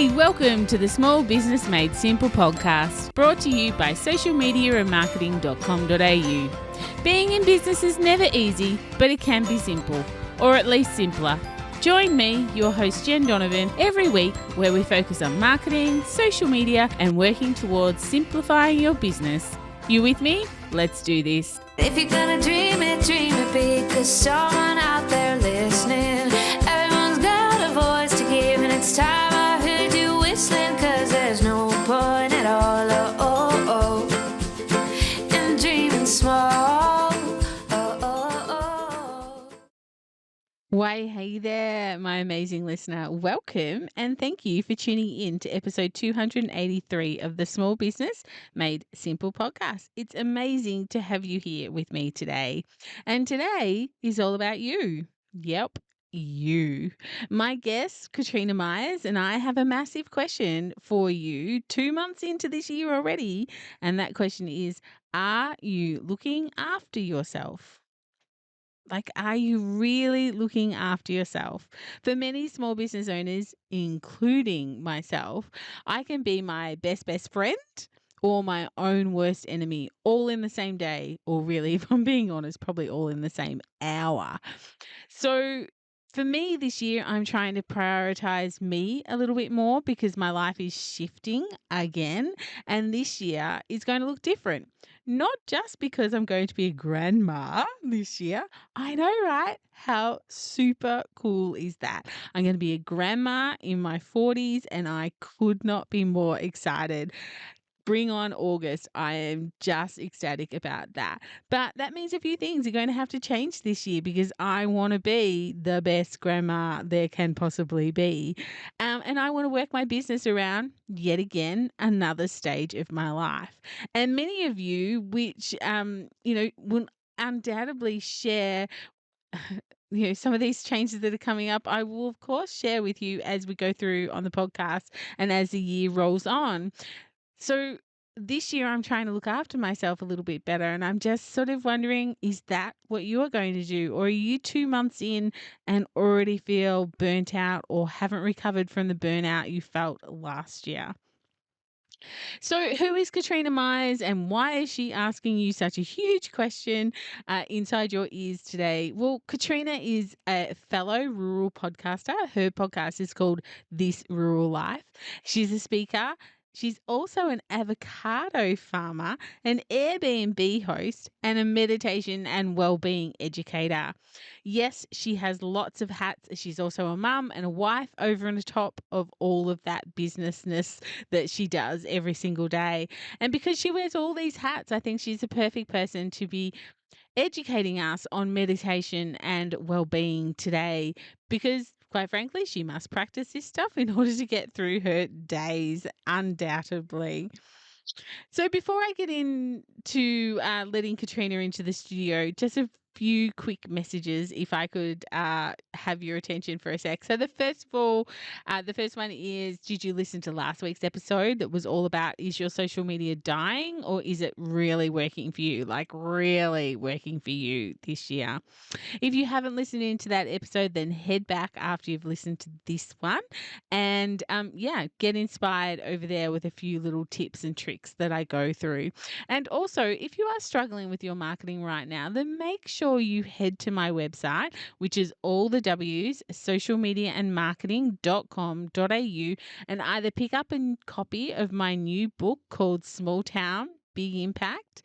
Hey, welcome to the Small Business Made Simple podcast, brought to you by socialmediaandmarketing.com.au. Being in business is never easy, but it can be simple, or at least simpler. Join me, your host Jen Donovan, every week where we focus on marketing, social media, and working towards simplifying your business. You with me? Let's do this. If you're gonna dream it big, 'cause someone out there listening. Everyone's got a voice to give, and it's time I heard you whistling, 'cause there's no point at all, in dreaming small. Why, hey there, my amazing listener. Welcome and thank you for tuning in to episode 283 of the Small Business Made Simple podcast. It's amazing to have you here with me today. And today is all about you. Yep, you. My guest, Katrina Myers, and I have a massive question for you 2 months into this year already. And that question is, are you looking after yourself? Like, are you really looking after yourself? For many small business owners, including myself, I can be my best friend or my own worst enemy all in the same day, or really, if I'm being honest, probably all in the same hour. So for me this year, I'm trying to prioritize me a little bit more because my life is shifting again. And this year is going to look different. Not just because I'm going to be a grandma this year. I know, right? How super cool is that? I'm going to be a grandma in my 40s and I could not be more excited. Bring on August. I am just ecstatic about that. But that means a few things are going to have to change this year because I want to be the best grandma there can possibly be. And I want to work my business around, yet again, another stage of my life. And many of you, which, will undoubtedly share some of these changes that are coming up, I will of course share with you as we go through on the podcast and as the year rolls on. So this year I'm trying to look after myself a little bit better, and I'm just sort of wondering, is that what you're going to do? Or are you 2 months in and already feel burnt out or haven't recovered from the burnout you felt last year? So who is Katrina Myers and why is she asking you such a huge question inside your ears today? Well, Katrina is a fellow rural podcaster. Her podcast is called This Rural Life. She's a speaker. She's also an avocado farmer, an Airbnb host, and a meditation and well-being educator. Yes, she has lots of hats. She's also a mum and a wife over and top of all of that businessness that she does every single day. And because she wears all these hats, I think she's a perfect person to be educating us on meditation and well-being today because quite frankly, she must practice this stuff in order to get through her days, undoubtedly. So before I get into letting Katrina into the studio, just a few quick messages if I could have your attention for a sec. So the first one is, did you listen to last week's episode that was all about, is your social media dying or is it really working for you? Like really working for you this year? If you haven't listened into that episode, then head back after you've listened to this one and get inspired over there with a few little tips and tricks that I go through. And also, if you are struggling with your marketing right now, then make sure you head to my website, which is all the W's, socialmediaandmarketing.com.au, and either pick up a copy of my new book called Small Town Big Impact,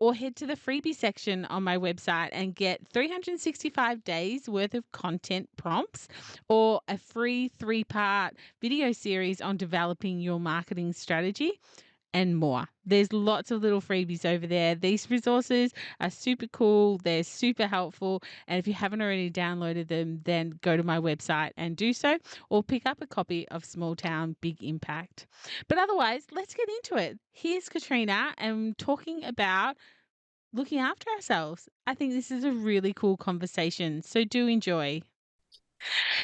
or head to the freebie section on my website and get 365 days worth of content prompts or a free 3-part video series on developing your marketing strategy and more. There's lots of little freebies over there. These resources are super cool. They're super helpful. And if you haven't already downloaded them, then go to my website and do so, or pick up a copy of Small Town Big Impact. But otherwise, let's get into it. Here's Katrina and talking about looking after ourselves. I think this is a really cool conversation. So do enjoy.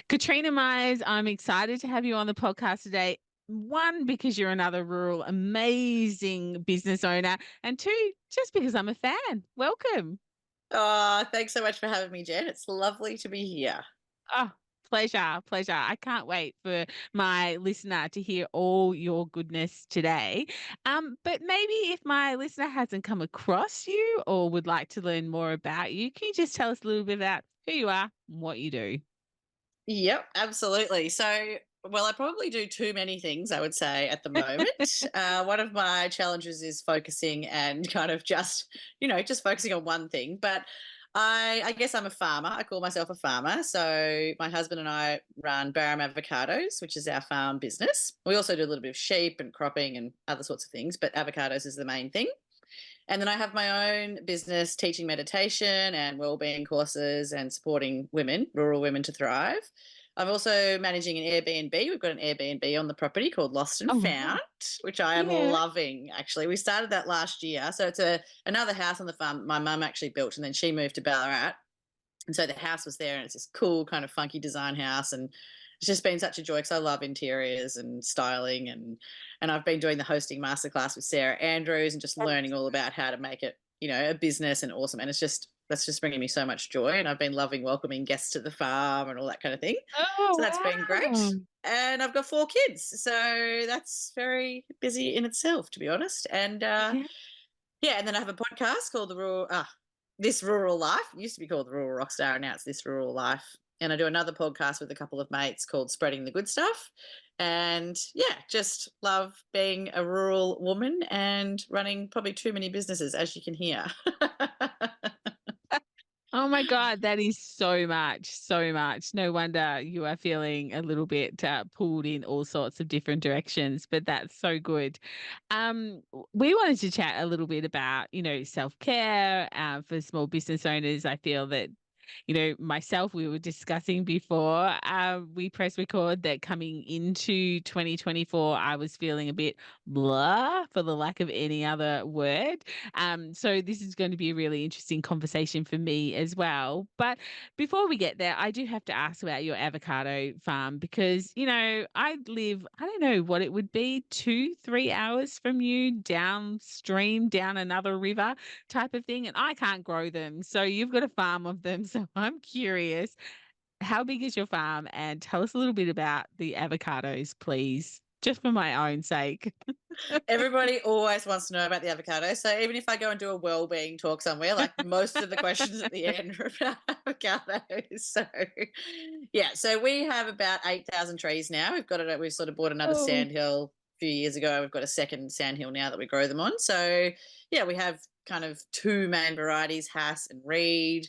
Katrina Myers, I'm excited to have you on the podcast today. One, because you're another rural, amazing business owner. And two, just because I'm a fan. Welcome. Oh, thanks so much for having me, Jen. It's lovely to be here. Oh, Pleasure, pleasure. I can't wait for my listener to hear all your goodness today. But maybe if my listener hasn't come across you or would like to learn more about you, can you just tell us a little bit about who you are and what you do? Yep, absolutely. So, well, I probably do too many things, I would say, at the moment. One of my challenges is focusing and kind of just focusing on one thing. But I guess I'm a farmer. I call myself a farmer. So my husband and I run Barham Avocados, which is our farm business. We also do a little bit of sheep and cropping and other sorts of things, but avocados is the main thing. And then I have my own business teaching meditation and wellbeing courses and supporting women, rural women to thrive. I'm also managing an Airbnb. We've got an Airbnb on the property called Lost and Oh, Found, wow. which I am Yeah. loving actually. We started that last year. So it's another house on the farm my mum actually built, and then she moved to Ballarat. And so the house was there, and it's this cool kind of funky design house, and it's just been such a joy because I love interiors and styling, and I've been doing the hosting masterclass with Sarah Andrews and just learning all about how to make it, a business and awesome. And that's just bringing me so much joy. And I've been loving welcoming guests to the farm and all that kind of thing. So that's Oh, been great. wow. And I've got 4 kids, so that's very busy in itself, to be honest. And Yeah. yeah, and then I have a podcast called This Rural Life. It used to be called The Rural Rockstar, and now it's This Rural Life. And I do another podcast with a couple of mates called Spreading the Good Stuff. And yeah, just love being a rural woman and running probably too many businesses, as you can hear. Oh my God, that is so much, so much. No wonder you are feeling a little bit pulled in all sorts of different directions, but that's so good. We wanted to chat a little bit about, self-care for small business owners. I feel that myself, we were discussing before we press record that coming into 2024, I was feeling a bit blah for the lack of any other word. So this is going to be a really interesting conversation for me as well. But before we get there, I do have to ask about your avocado farm because, I live, I don't know what it would be, 2, 3 hours from you downstream, down another river type of thing, and I can't grow them. So you've got a farm of them. So I'm curious, how big is your farm? And tell us a little bit about the avocados, please, just for my own sake. Everybody always wants to know about the avocado. So even if I go and do a well-being talk somewhere, like most of the questions at the end are about avocados. So yeah, so we have about 8,000 trees now. We've sort of bought another Oh, sandhill a few years ago. We've got a second sandhill now that we grow them on. So yeah, we have kind of 2 main varieties, Hass and Reed.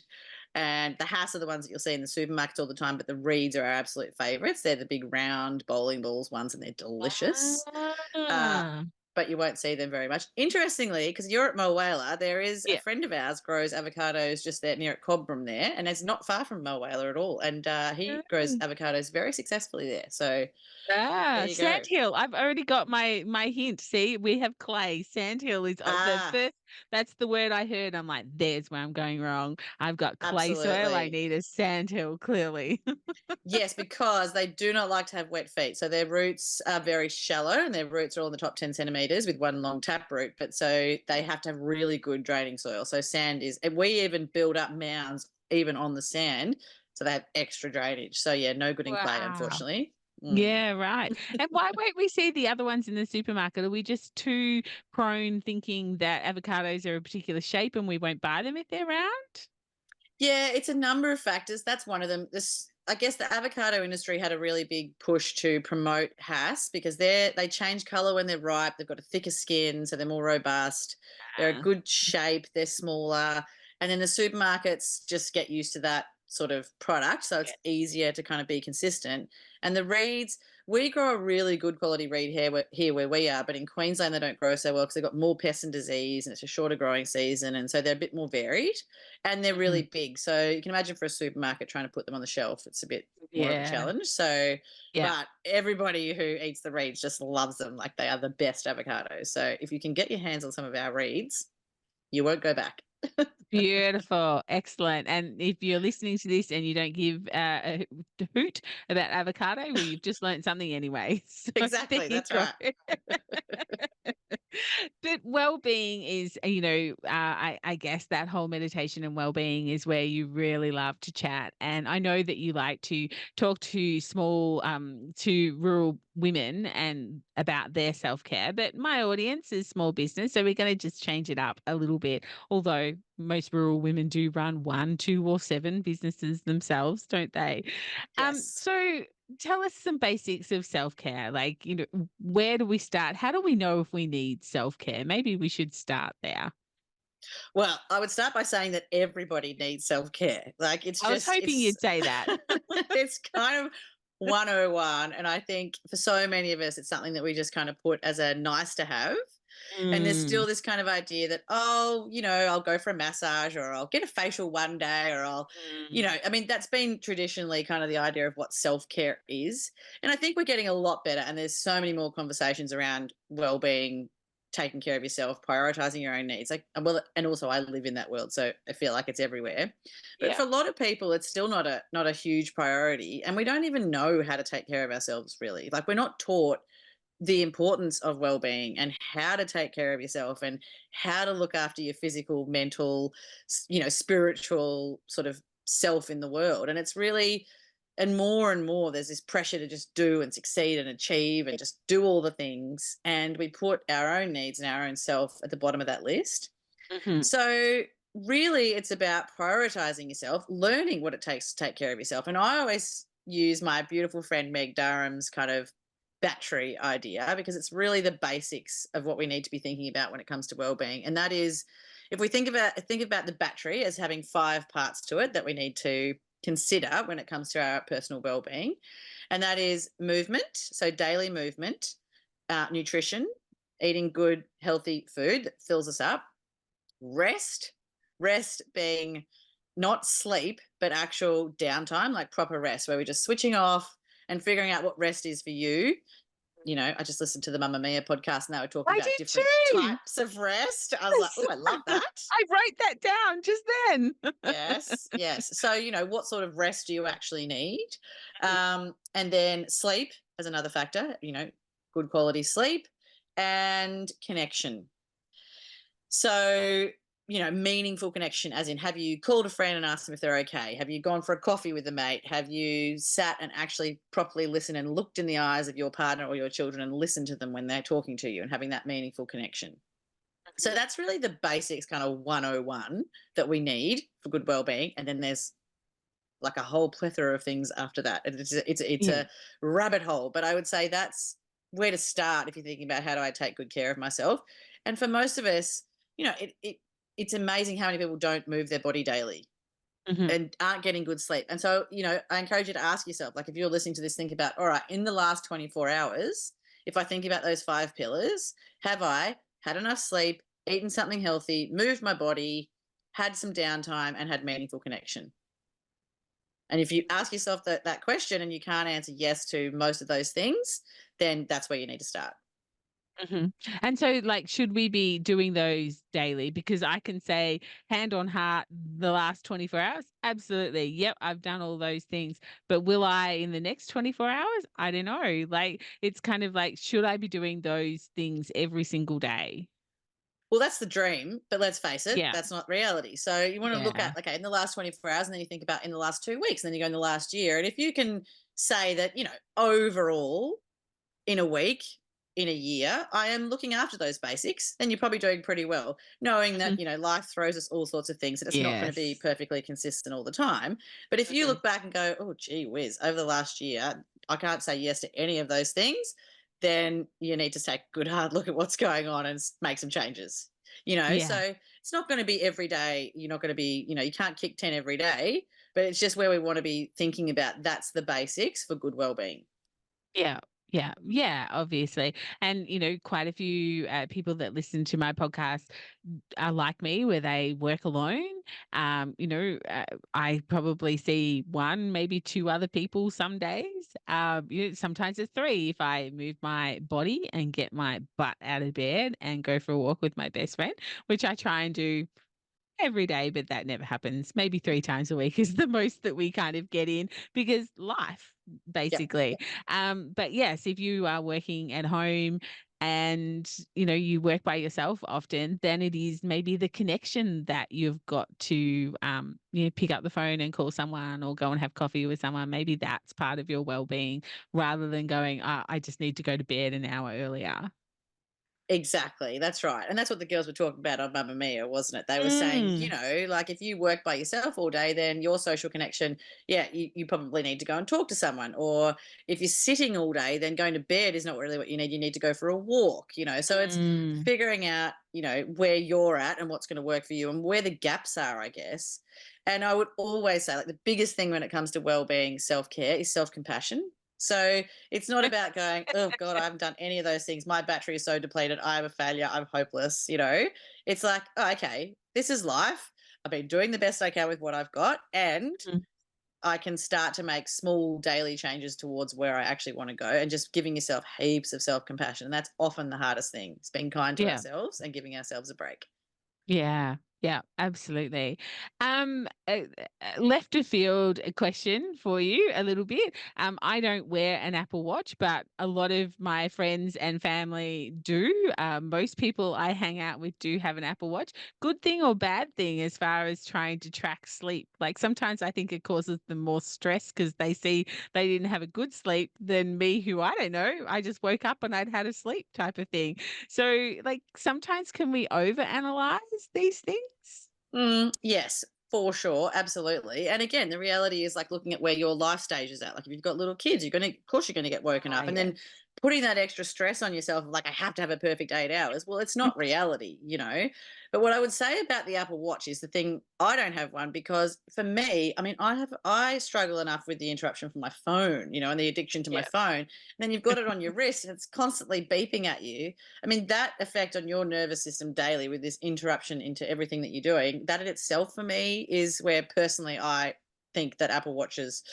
And the Hass are the ones that you'll see in the supermarkets all the time, but the Reeds are our absolute favourites. They're the big round bowling balls ones, and they're delicious. Uh, ah, but you won't see them very much. Interestingly, because you're at Mulwala, there is a yeah. friend of ours grows avocados just there near at Cobram there, and it's not far from Mulwala at all. And he grows Mm. avocados very successfully there. So there Ah, you go. sandhill. I've already got my hint. See, we have clay. Sandhill is the Ah, first. That's the word I heard. I'm like, there's where I'm going wrong. I've got clay soil. I absolutely. need a sandhill. Clearly. Yes, because they do not like to have wet feet. So their roots are very shallow, and their roots are all in the top 10 centimeters with one long tap root. But so they have to have really good draining soil. So sand is, and we even build up mounds even on the sand. So they have extra drainage. So yeah, no good in clay, Wow. unfortunately. Mm. Yeah, right. And why won't we see the other ones in the supermarket? Are we just too prone thinking that avocados are a particular shape and we won't buy them if they're round? Yeah, it's a number of factors. That's one of them. I guess the avocado industry had a really big push to promote Hass because they change color when they're ripe. They've got a thicker skin, so they're more robust. They're a Ah, good shape. They're smaller, and then the supermarkets just get used to that sort of product, so yeah. it's easier to kind of be consistent. And the reeds, we grow a really good quality reed here where we are, but in Queensland they don't grow so well because they've got more pest and disease, and it's a shorter growing season, and so they're a bit more varied and they're Mhm. really big. So you can imagine for a supermarket trying to put them on the shelf, it's a bit more of a Yeah. challenge. So, Yeah. but everybody who eats the reeds just loves them. Like they are the best avocados. So if you can get your hands on some of our reeds, you won't go back. Beautiful. Excellent. And if you're listening to this and you don't give a hoot about avocado, well, you've just learned something anyway. So there Exactly. you That's go. right. But well-being is, I guess that whole meditation and well-being is where you really love to chat. And I know that you like to talk to to rural women and about their self-care. But my audience is small business, so we're going to just change it up a little bit. Although most rural women do run one, two, or seven businesses themselves, don't they? Yes. So tell us some basics of self-care. Like, where do we start? How do we know if we need self-care? Maybe we should start there. Well, I would start by saying that everybody needs self-care. Like I was hoping it's you'd say that. it's kind of 101. And I think for so many of us, it's something that we just kind of put as a nice to have. And there's Mm, still this kind of idea that, oh, I'll go for a massage or I'll get a facial one day or mm, I mean, that's been traditionally kind of the idea of what self care is. And I think we're getting a lot better. And there's so many more conversations around well being, taking care of yourself, prioritizing your own needs. Like, well, and also I live in that world. So I feel like it's everywhere. But yeah. for a lot of people, it's still not a huge priority. And we don't even know how to take care of ourselves, really. Like, we're not taught the importance of well-being and how to take care of yourself and how to look after your physical, mental, spiritual sort of self in the world. And it's really, and more there's this pressure to just do and succeed and achieve and just do all the things, and we put our own needs and our own self at the bottom of that list. Mhm. So really it's about prioritizing yourself, learning what it takes to take care of yourself. And I always use my beautiful friend Meg Durham's kind of battery idea, because it's really the basics of what we need to be thinking about when it comes to well-being. And that is, if we think about the battery as having 5 parts to it that we need to consider when it comes to our personal well-being, and that is movement, so daily movement, nutrition, eating good healthy food that fills us up, rest, rest being not sleep but actual downtime, like proper rest where we're just switching off and figuring out what rest is for you. I just listened to the Mamma Mia podcast and they were talking I about did different too. types of rest. I was like, oh, I love that. I wrote that down just then. Yes, yes. So, what sort of rest do you actually need? And then sleep as another factor, good quality sleep and connection. So, meaningful connection, as in, have you called a friend and asked them if they're okay? Have you gone for a coffee with a mate? Have you sat and actually properly listened and looked in the eyes of your partner or your children and listened to them when they're talking to you and having that meaningful connection? So that's really the basics, kind of 101 that we need for good well-being. And then there's like a whole plethora of things after that. It's Yeah. a rabbit hole, but I would say that's where to start if you're thinking about how do I take good care of myself. And for most of us, it's amazing how many people don't move their body daily Mhm. and aren't getting good sleep. And so, I encourage you to ask yourself, like, if you're listening to this, think about, all right, in the last 24 hours, if I think about those 5 pillars, have I had enough sleep, eaten something healthy, moved my body, had some downtime, and had meaningful connection? And if you ask yourself that question and you can't answer yes to most of those things, then that's where you need to start. Mhm. And so, like, should we be doing those daily? Because I can say, hand on heart, the last 24 hours, absolutely. Yep, I've done all those things. But will I in the next 24 hours? I don't know. Like, it's kind of like, should I be doing those things every single day? Well, that's the dream, but let's face it, Yeah. that's not reality. So you want to look Yeah. at, okay, in the last 24 hours, and then you think about in the last 2 weeks, and then you go in the last year. And if you can say that, overall in a week, in a year, I am looking after those basics, then you're probably doing pretty well, knowing Mhm. that, life throws us all sorts of things, that it's not going to be Yes. perfectly consistent all the time. But if you Mhm. look back and go, oh, gee whiz, over the last year, I can't say yes to any of those things, then you need to take a good hard look at what's going on and make some changes. Yeah. So it's not going to be every day. You're not going to be, you can't kick 10 every day, but it's just where we want to be thinking about, that's the basics for good well-being. Yeah. Yeah. Yeah. Obviously. And, quite a few people that listen to my podcast are like me, where they work alone. I probably see one, maybe two other people some days. Sometimes it's three if I move my body and get my butt out of bed and go for a walk with my best friend, which I try and do every day, but that never happens. Maybe 3 times a week is the most that we kind of get in because life, Yep. basically. But yes, if you are working at home, and you work by yourself often, then it is maybe the connection that you've got to pick up the phone and call someone or go and have coffee with someone. Maybe that's part of your well-being, rather than going, I just need to go to bed an hour earlier. Exactly, that's right, and that's what the girls were talking about on Mamma Mia, wasn't it? They were saying, Mm. like, if you work by yourself all day, then your social connection, yeah, you probably need to go and talk to someone. Or if you're sitting all day, then going to bed is not really what you need. You need to go for a walk, So it's Mm. figuring out, where you're at and what's going to work for you and where the gaps are, I guess. And I would always say, like, the biggest thing when it comes to well-being, self-care is self-compassion. So it's not about going, oh God, I haven't done any of those things. My battery is so depleted. I'm a failure. I'm hopeless. It's like, oh, okay, this is life. I've been doing the best I can with what I've got. And Mm. I can start to make small daily changes towards where I actually want to go, and just giving yourself heaps of self compassion. And that's often the hardest thing. It's being kind to Yeah. ourselves and giving ourselves a break. Yeah, yeah, absolutely. Left of field a question for you a little bit. I don't wear an Apple Watch, but a lot of my friends and family do. Most people I hang out with do have an Apple Watch. Good thing or bad thing as far as trying to track sleep? Like sometimes I think it causes them more stress because they see they didn't have a good sleep than me, who I don't know. I just woke up and I'd had a sleep type of thing. So, like, sometimes can we overanalyze these things? Yes, for sure, absolutely. And again, the reality is like looking at where your life stage is at. Like if you've got little kids, of course, you're going to get woken Ah, up, and yeah. then putting that extra stress on yourself, like I have to have a perfect 8 hours. Well, it's not reality. But what I would say about the Apple Watch is the thing. I don't have one because for me, I mean, I struggle enough with the interruption from my phone, and the addiction to my Yeah. phone. And then you've got it on your wrist, and it's constantly beeping at you. I mean, that effect on your nervous system daily with this interruption into everything that you're doing, that in itself for me is where personally I think that Apple Watches,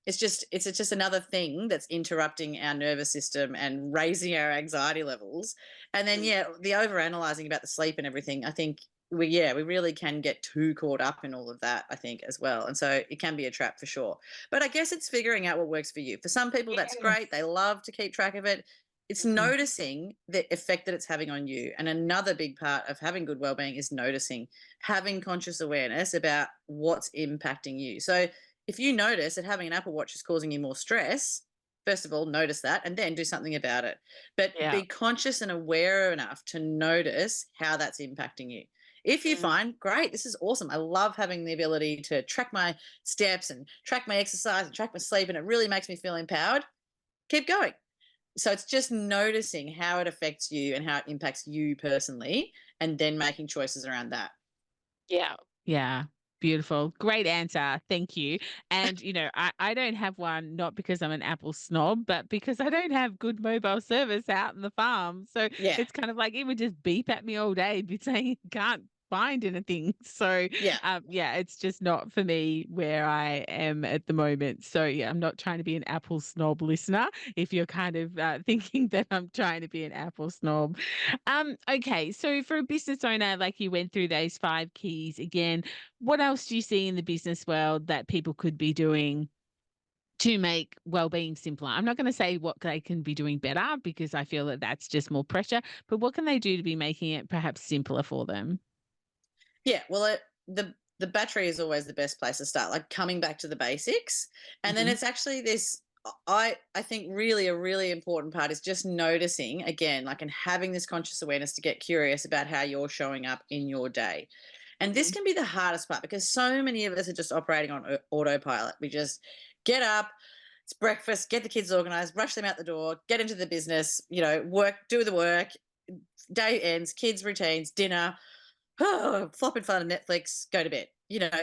it's just another thing that's interrupting our nervous system and raising our anxiety levels. And then Mm. yeah, the over analyzing about the sleep and everything, I think we really can get too caught up in all of that, I think, as well. And so it can be a trap for sure. But I guess it's figuring out what works for you. For some people, that's great. They Yes. love to keep track of it. It's Mm. noticing the effect that it's having on you. And another big part of having good well-being is noticing, having conscious awareness about what's impacting you. So if you notice that having an Apple Watch is causing you more stress, first of all, notice that and then do something about it. But Yeah. be conscious and aware enough to notice how that's impacting you. If you Mm. find, great, this is awesome. I love having the ability to track my steps and track my exercise and track my sleep, and it really makes me feel empowered, keep going. So it's just noticing how it affects you and how it impacts you personally, and then making choices around that. Yeah. Yeah. Beautiful. Great answer. Thank you. And, I don't have one, not because I'm an Apple snob, but because I don't have good mobile service out in the farm. So Yeah. it's kind of like it would just beep at me all day, be saying it can't find anything. So, Yeah. yeah, it's just not for me where I am at the moment. So, yeah, I'm not trying to be an Apple snob listener. If you're kind of thinking that I'm trying to be an Apple snob. Okay, so for a business owner, like you went through those 5 keys again, what else do you see in the business world that people could be doing to make well-being simpler? I'm not going to say what they can be doing better because I feel that that's just more pressure, but what can they do to be making it perhaps simpler for them? Yeah, well, the battery is always the best place to start, like coming back to the basics, and then Hmm. it's actually this. I think really a really important part is just noticing again, like, and having this conscious awareness to get curious about how you're showing up in your day. And this Hmm. can be the hardest part because so many of us are just operating on autopilot. We just get up, it's breakfast, get the kids organized, rush them out the door, get into the business, work, do the work, day ends, kids routines, dinner, flop in front of Netflix, go to bed.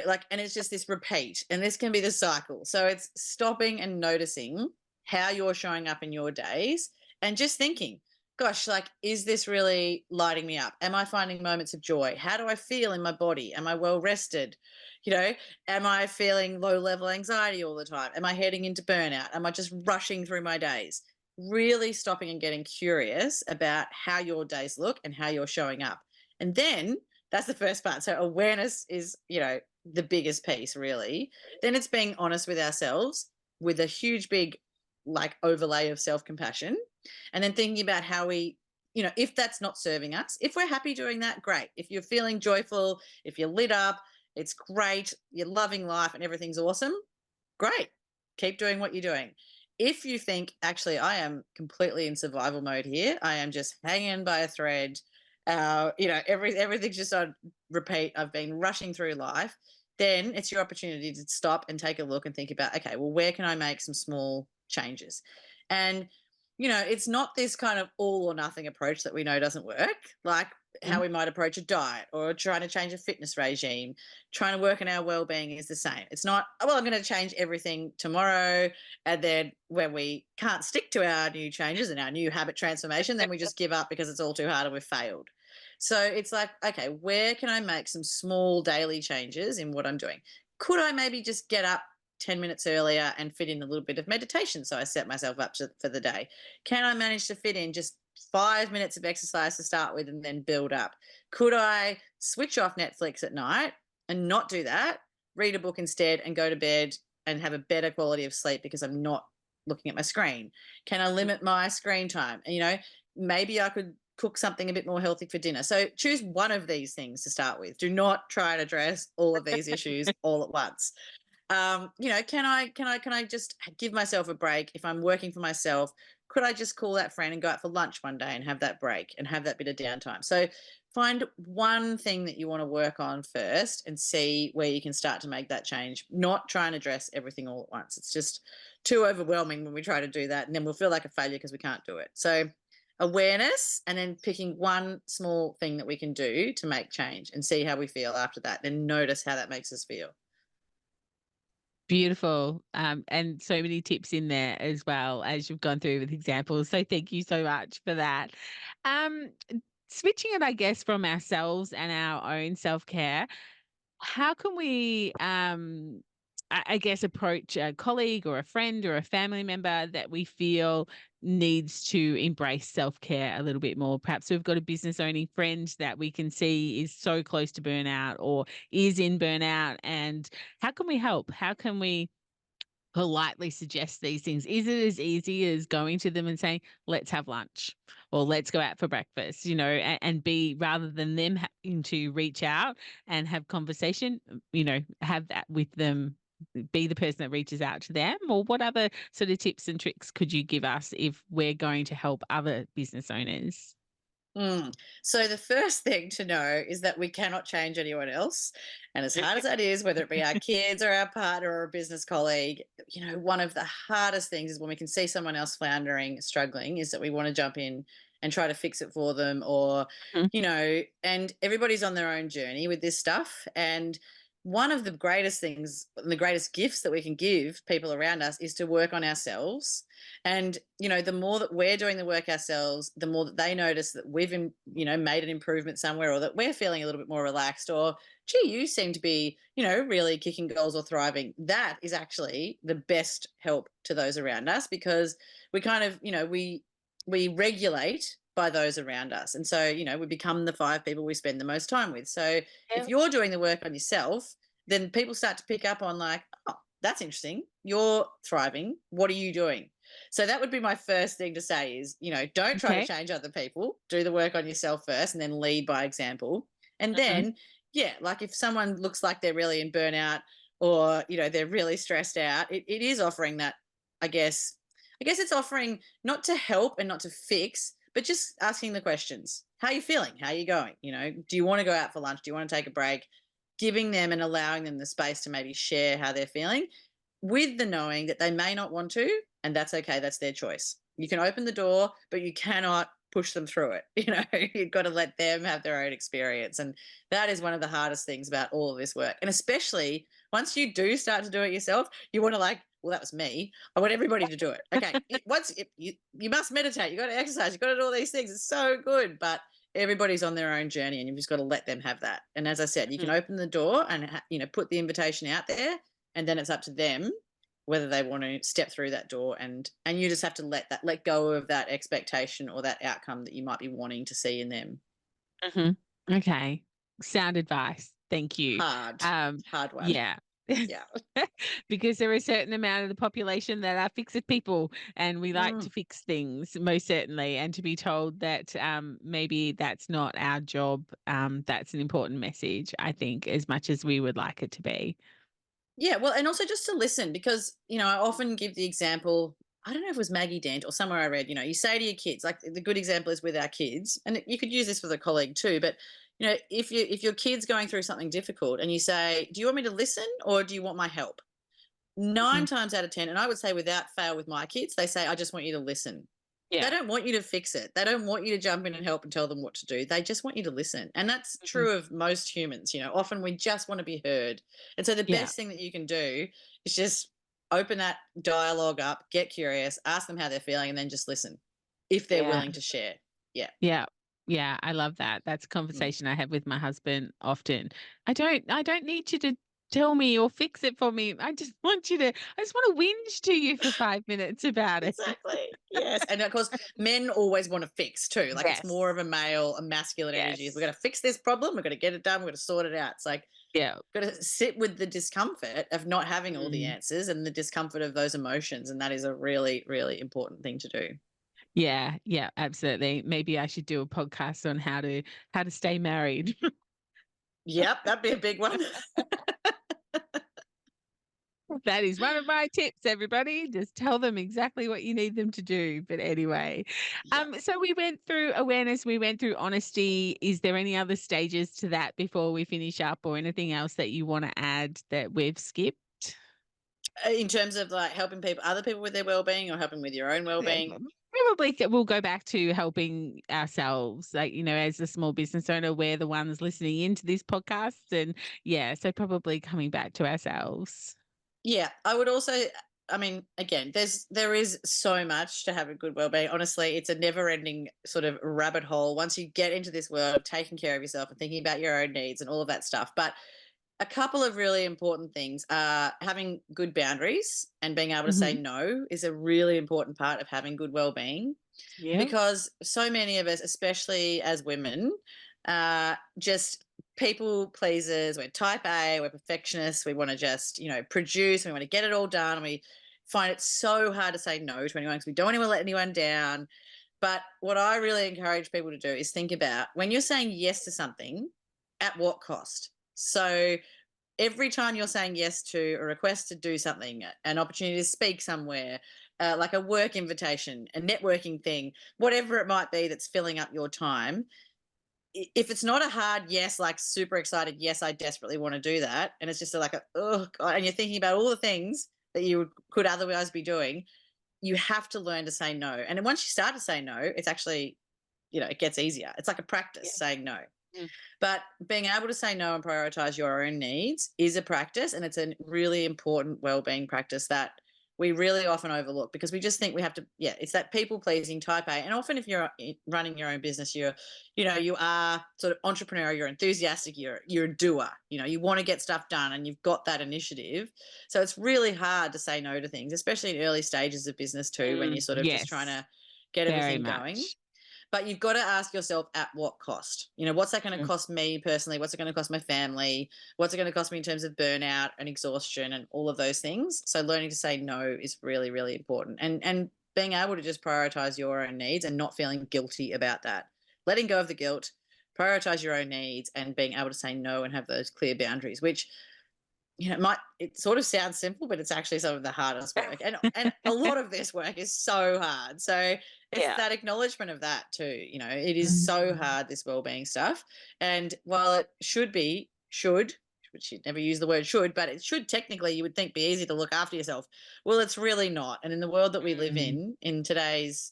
Like, and it's just this repeat, and this can be the cycle. So it's stopping and noticing how you're showing up in your days, and just thinking, gosh, like, is this really lighting me up? Am I finding moments of joy? How do I feel in my body? Am I well rested? You know, am I feeling low level anxiety all the time? Am I heading into burnout? Am I just rushing through my days? Really stopping and getting curious about how your days look and how you're showing up. And then that's the first part. So awareness is, the biggest piece, really. Then it's being honest with ourselves with a huge, big, like, overlay of self compassion. And then thinking about how we, if that's not serving us, if we're happy doing that, great. If you're feeling joyful, if you're lit up, it's great, you're loving life and everything's awesome, great. Keep doing what you're doing. If you think, actually, I am completely in survival mode here, I am just hanging by a thread, everything's just on repeat, I've been rushing through life, then it's your opportunity to stop and take a look and think about, okay, well, where can I make some small changes? And it's not this kind of all or nothing approach that we know doesn't work, like how we might approach a diet or trying to change a fitness regime. Trying to work on our well-being is the same. It's not, well, I'm going to change everything tomorrow, and then when we can't stick to our new changes and our new habit transformation, then we just give up because it's all too hard and we've failed. So it's like, okay, where can I make some small daily changes in what I'm doing? Could I maybe just get up 10 minutes earlier and fit in a little bit of meditation so I set myself up for the day? Can I manage to fit in just 5 minutes of exercise to start with and then build up? Could I switch off Netflix at night and not do that, read a book instead, and go to bed and have a better quality of sleep because I'm not looking at my screen? Can I limit my screen time? And, maybe I could cook something a bit more healthy for dinner. So choose one of these things to start with. Do not try and address all of these issues all at once. Can I just give myself a break? If I'm working for myself, could I just call that friend and go out for lunch one day and have that break and have that bit of downtime? So find one thing that you want to work on first and see where you can start to make that change. Not try and address everything all at once. It's just too overwhelming when we try to do that, and then we'll feel like a failure because we can't do it. So awareness, and then picking one small thing that we can do to make change and see how we feel after that. Then notice how that makes us feel. Beautiful. And so many tips in there as well as you've gone through with examples. So thank you so much for that. Um, Switching it, I guess, from ourselves and our own self-care, how can we, I guess, approach a colleague or a friend or a family member that we feel needs to embrace self-care a little bit more? Perhaps we've got a business owning friend that we can see is so close to burnout or is in burnout. And how can we help? How can we politely suggest these things? Is it as easy as going to them and saying, let's have lunch or let's go out for breakfast, and be, rather than them having to reach out and have conversation, have that with them, be the person that reaches out to them? Or what other sort of tips and tricks could you give us if we're going to help other business owners? So the first thing to know is that we cannot change anyone else. And as hard as that is, whether it be our kids or our partner or a business colleague, one of the hardest things is when we can see someone else floundering, struggling, is that we want to jump in and try to fix it for them, or, Mhm. and everybody's on their own journey with this stuff. And one of the greatest things, the greatest gifts that we can give people around us is to work on ourselves. And, the more that we're doing the work ourselves, the more that they notice that we've, made an improvement somewhere, or that we're feeling a little bit more relaxed, or, gee, you seem to be, really kicking goals or thriving. That is actually the best help to those around us, because we kind of, we regulate by those around us. And so, we become the 5 people we spend the most time with. So if you're doing the work on yourself, then people start to pick up on, like, oh, that's interesting. You're thriving. What are you doing? So that would be my first thing to say is, don't try Okay. to change other people. Do the work on yourself first and then lead by example. And then, yeah, like if someone looks like they're really in burnout, or, they're really stressed out, it is offering that, I guess it's offering not to help and not to fix, but just asking the questions. How are you feeling? How are you going? Do you want to go out for lunch? Do you want to take a break? Giving them and allowing them the space to maybe share how they're feeling, with the knowing that they may not want to, and that's okay. That's their choice. You can open the door, but you cannot push them through it. You've got to let them have their own experience. And that is one of the hardest things about all of this work. And especially once you do start to do it yourself, you want to, like, well, that was me. I want everybody to do it. Okay. You must meditate, you got to exercise, you got to do all these things. It's so good, but everybody's on their own journey, and you've just got to let them have that. And as I said, you can open the door and put the invitation out there, and then it's up to them whether they want to step through that door, and you just have to let go of that expectation or that outcome that you might be wanting to see in them. Mhm. Okay. Sound advice. Thank you. Hard Um, one. yeah. Yeah. Because there are a certain amount of the population that are fix-it people, and we like Mm. to fix things, most certainly. And to be told that maybe that's not our job, that's an important message, I think, as much as we would like it to be. Yeah, well, and also just to listen because, I often give the example, I don't know if it was Maggie Dent or somewhere I read, you say to your kids, like the good example is with our kids, and you could use this with a colleague too, but if your kid's going through something difficult and you say, "Do you want me to listen or do you want my help?" 9 Mhm. times out of 10, and I would say without fail with my kids, they say, "I just want you to listen." They Yeah. don't want you to fix it. They don't want you to jump in and help and tell them what to do. They just want you to listen. And that's Mhm. true of most humans. Often we just want to be heard. And so the Yeah. best thing that you can do is just open that dialogue up, get curious, ask them how they're feeling, and then just listen if they're Yeah. willing to share. Yeah. Yeah. Yeah, I love that. That's a Mm. conversation I have with my husband often. I don't need you to tell me or fix it for me. I just want to whinge to you for 5 minutes about it. Exactly. Yes. And of course, men always want to fix too. Like it's Yes. more of a masculine energy. We're Yes. going to fix this problem. We're going to get it done. We're going to sort it out. It's like, Yeah. got to sit with the discomfort of not having all the Mm. answers and the discomfort of those emotions. And that is a really, really important thing to do. Yeah, yeah, absolutely. Maybe I should do a podcast on how to stay married. Yep, that'd be a big one. That is one of my tips, everybody. Just tell them exactly what you need them to do. But anyway, Yep. so we went through awareness, we went through honesty. Is there any other stages to that before we finish up, or anything else that you want to add that we've skipped? In terms of like helping other people with their well-being or helping with your own well-being. Probably we'll go back to helping ourselves, like, as a small business owner, we're the ones listening into this podcast. And yeah, so probably coming back to ourselves. Yeah, I would also, I mean, again, there is so much to have a good well-being. Honestly, it's a never-ending sort of rabbit hole once you get into this world of taking care of yourself and thinking about your own needs and all of that stuff. But a couple of really important things are having good boundaries and being able to say Mhm. no is a really important part of having good well-being Yeah. because so many of us, especially as women, just people pleasers. We're type A, we're perfectionists. We want to just, produce, we want to get it all done. And we find it so hard to say no to anyone because we don't want to let anyone down. But what I really encourage people to do is think about when you're saying yes to something, at what cost? So every time you're saying yes to a request to do something, an opportunity to speak somewhere, like a work invitation, a networking thing, whatever it might be that's filling up your time, if it's not a hard yes, like super excited, yes, I desperately want to do that, and it's just like oh god, and you're thinking about all the things that you could otherwise be doing, you have to learn to say no. And then once you start to say no, it's actually, it gets easier. It's like a practice saying no. Mm. But being able to say no and prioritize your own needs is a practice, and it's a really important well-being practice that we really often overlook because we just think we have to. Yeah, it's that people pleasing type A, and often if you're running your own business, you are sort of entrepreneurial, you're enthusiastic, you're a doer. You want to get stuff done, and you've got that initiative. So it's really hard to say no to things, especially in early stages of business too, when you're sort of just trying Yes, to get very everything going. much. But you've got to ask yourself at what cost? What's that going to Mm. cost me personally? What's it going to cost my family? What's it going to cost me in terms of burnout and exhaustion and all of those things? So learning to say no is really, really important. And being able to just prioritize your own needs and not feeling guilty about that. Letting go of the guilt, prioritize your own needs and being able to say no and have those clear boundaries, which it sort of sounds simple, but it's actually some of the hardest work. And a lot of this work is so hard. So it's Yeah. that acknowledgement of that too. It is so Mhm. hard, this well-being stuff. And while it should, which you'd never use the word should, but it should technically, you would think, be easy to look after yourself. Well, it's really not. And in the world that we live Mm. in today's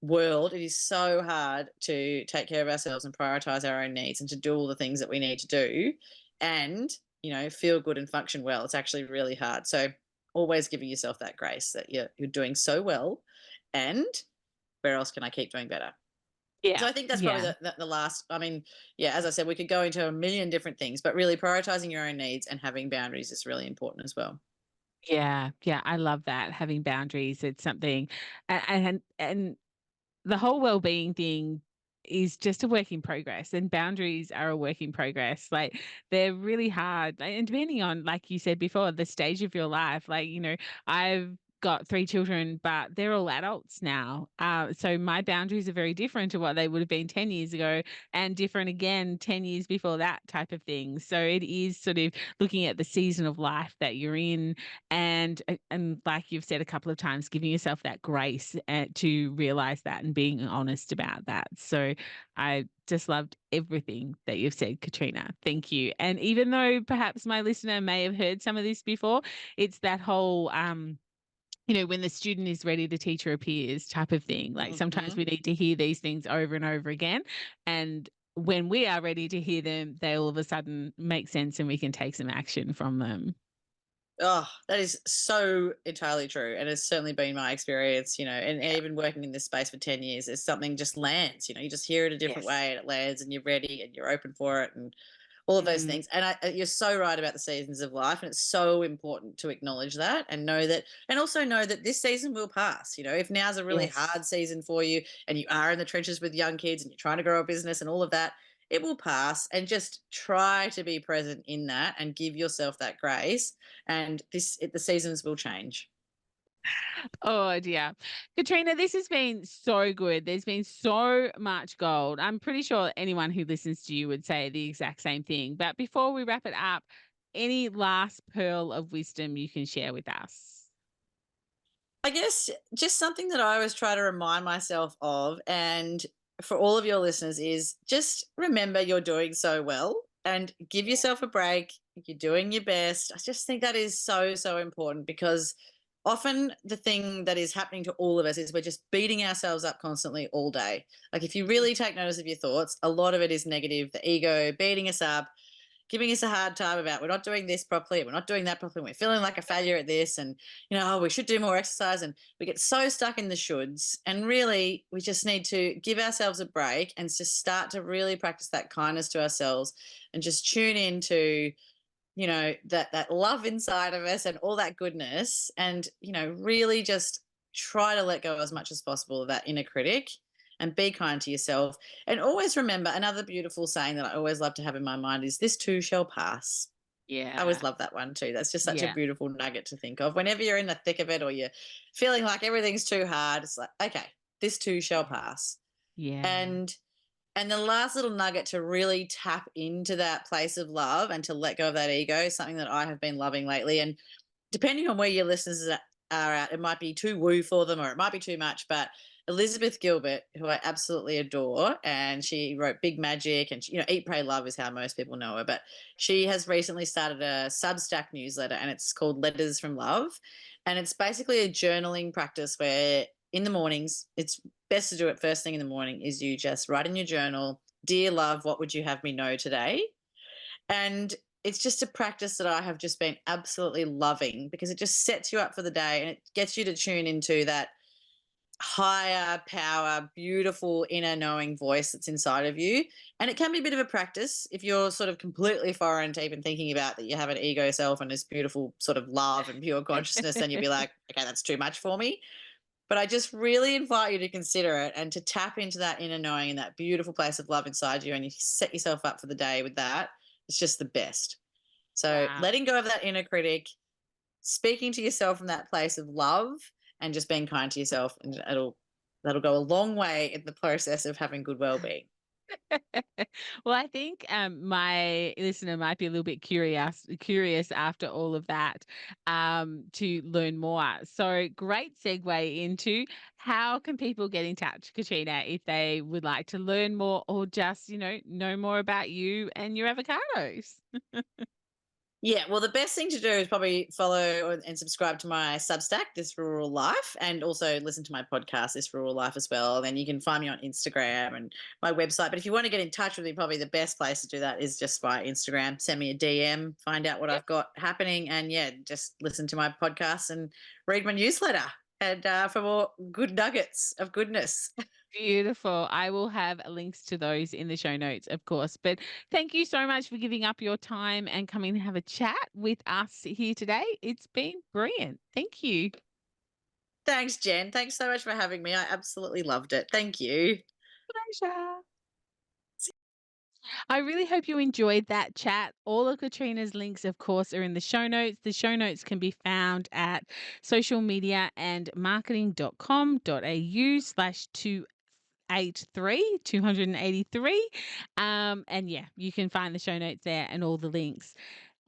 world, it is so hard to take care of ourselves and prioritize our own needs and to do all the things that we need to do and feel good and function well. It's actually really hard. So always giving yourself that grace that you're doing so well, and where else can I keep doing better? Yeah. So I think that's probably Yeah. the last. I mean, yeah, as I said, we could go into a million different things, but really prioritizing your own needs and having boundaries is really important as well. Yeah. Yeah. I love that. Having boundaries. It's something, and the whole well-being thing is just a work in progress, and boundaries are a work in progress. Like, they're really hard. And depending on, like you said before, the stage of your life, like, I've got 3 children, but they're all adults now. So my boundaries are very different to what they would have been 10 years ago, and different again 10 years before that, type of thing. So it is sort of looking at the season of life that you're in, and like you've said a couple of times, giving yourself that grace to realize that and being honest about that. So I just loved everything that you've said, Katrina. Thank you. And even though perhaps my listener may have heard some of this before, it's that whole when the student is ready, the teacher appears type of thing. Like, sometimes we need to hear these things over and over again. And when we are ready to hear them, they all of a sudden make sense and we can take some action from them. Oh, that is so entirely true. And it's certainly been my experience, and even working in this space for 10 years, is something just lands, you just hear it a different Yes. way and it lands and you're ready and you're open for it and all of those Mm. things. And you're so right about the seasons of life. And it's so important to acknowledge that and know that, and also know that this season will pass. If now's a really Yes. hard season for you and you are in the trenches with young kids and you're trying to grow a business and all of that, it will pass. And just try to be present in that and give yourself that grace. And the seasons will change. Oh dear. Katrina, this has been so good. There's been so much gold. I'm pretty sure anyone who listens to you would say the exact same thing. But before we wrap it up, any last pearl of wisdom you can share with us? I guess just something that I always try to remind myself of, and for all of your listeners, is just remember you're doing so well and give yourself a break. You're doing your best. I just think that is so, so important, because often the thing that is happening to all of us is we're just beating ourselves up constantly all day. Like, if you really take notice of your thoughts, a lot of it is negative, the ego beating us up, giving us a hard time about we're not doing this properly, we're not doing that properly, we're feeling like a failure at this, and oh, we should do more exercise, and we get so stuck in the shoulds. And really, we just need to give ourselves a break and just start to really practice that kindness to ourselves and just tune into that love inside of us and all that goodness, and really just try to let go as much as possible of that inner critic and be kind to yourself. And always remember, another beautiful saying that I always love to have in my mind is, this too shall pass. I always Yeah. love that one too. That's just such a Yeah. beautiful nugget to think of whenever you're in the thick of it, or you're feeling like everything's too hard. It's like, okay, this too shall pass. Yeah. And the last little nugget to really tap into that place of love and to let go of that ego is something that I have been loving lately. And depending on where your listeners are at, it might be too woo for them or it might be too much. But Elizabeth Gilbert, who I absolutely adore, and she wrote Big Magic, and Eat, Pray, Love is how most people know her. But she has recently started a Substack newsletter, and it's called Letters from Love. And it's basically a journaling practice where in the mornings, it's best to do it first thing in the morning, is you just write in your journal, "Dear love, what would you have me know today?" And it's just a practice that I have just been absolutely loving, because it just sets you up for the day and it gets you to tune into that higher power, beautiful inner knowing voice that's inside of you. And it can be a bit of a practice if you're sort of completely foreign to even thinking about that you have an ego self and this beautiful sort of love and pure consciousness, then you'd be like, okay, that's too much for me. But I just really invite you to consider it and to tap into that inner knowing and that beautiful place of love inside you, and you set yourself up for the day with that. It's just the best. So Wow. letting go of that inner critic, speaking to yourself from that place of love, and just being kind to yourself, and that'll go a long way in the process of having good well-being. Well, I think my listener might be a little bit curious after all of that, to learn more. So, great segue into, how can people get in touch, Katrina, if they would like to learn more or just, know more about you and your avocados? Yeah, well, the best thing to do is probably follow and subscribe to my Substack, This Rural Life, and also listen to my podcast, This Rural Life, as well. Then you can find me on Instagram and my website. But if you want to get in touch with me, probably the best place to do that is just via Instagram. Send me a DM, find out what I've got happening, and yeah, just listen to my podcast and read my newsletter. And for more good nuggets of goodness. Beautiful. I will have links to those in the show notes, of course. But thank you so much for giving up your time and coming to have a chat with us here today. It's been brilliant. Thank you. Thanks, Jen. Thanks so much for having me. I absolutely loved it. Thank you. Pleasure. I really hope you enjoyed that chat. All of Katrina's links, of course, are in the show notes. The show notes can be found at socialmediaandmarketing.com.au/283. And yeah, you can find the show notes there and all the links.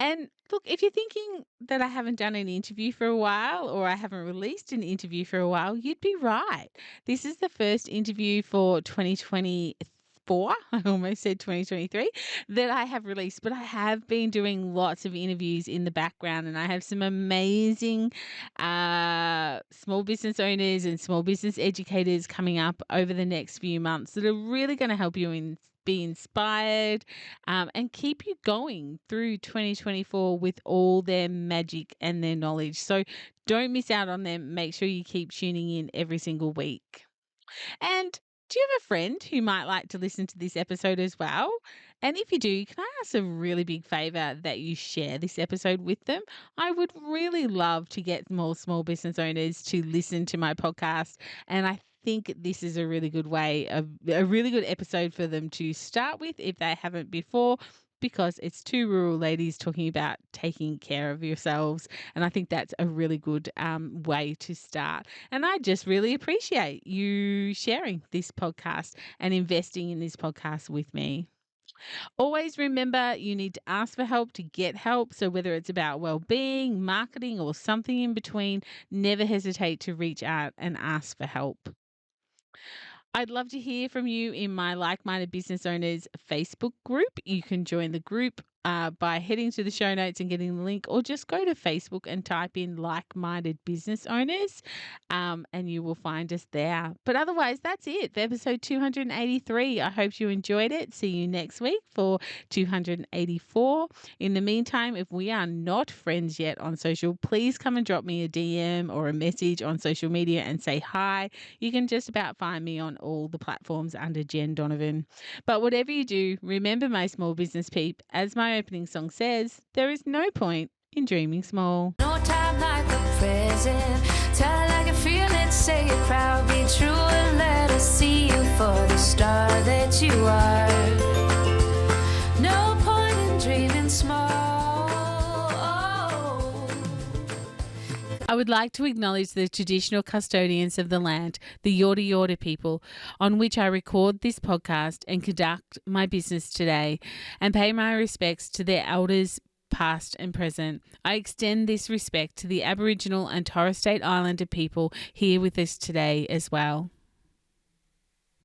And look, if you're thinking that I haven't done an interview for a while or I haven't released an interview for a while, you'd be right. This is the first interview for 2024. I almost said 2023 that I have released, but I have been doing lots of interviews in the background and I have some amazing small business owners and small business educators coming up over the next few months that are really going to help you be inspired and keep you going through 2024 with all their magic and their knowledge. So don't miss out on them. Make sure you keep tuning in every single week. And do you have a friend who might like to listen to this episode as well? And if you do, can I ask a really big favor that you share this episode with them? I would really love to get more small business owners to listen to my podcast. And I think this is a really good a really good episode for them to start with if they haven't before, because it's two rural ladies talking about taking care of yourselves. And I think that's a really good way to start. And I just really appreciate you sharing this podcast and investing in this podcast with me. Always remember you need to ask for help to get help. So whether it's about well-being, marketing, or something in between, never hesitate to reach out and ask for help. I'd love to hear from you in my Like-Minded Business Owners Facebook group. You can join the group by heading to the show notes and getting the link, or just go to Facebook and type in Like-Minded Business Owners and you will find us there. But otherwise, that's it for episode 283. I hope you enjoyed it. See you next week for 284. In the meantime, if we are not friends yet on social, please come and drop me a DM or a message on social media and say hi. You can just about find me on all the platforms under Jen Donovan. But whatever you do, remember, my small business peep, as my opening song says, there is no point in dreaming small. No time like the present. Tell it like you feel it, say it proud, be true, and let us see you for the star that you are. No point in dreaming small. I would like to acknowledge the traditional custodians of the land, the Yorta Yorta people, on which I record this podcast and conduct my business today, and pay my respects to their elders, past and present. I extend this respect to the Aboriginal and Torres Strait Islander people here with us today as well.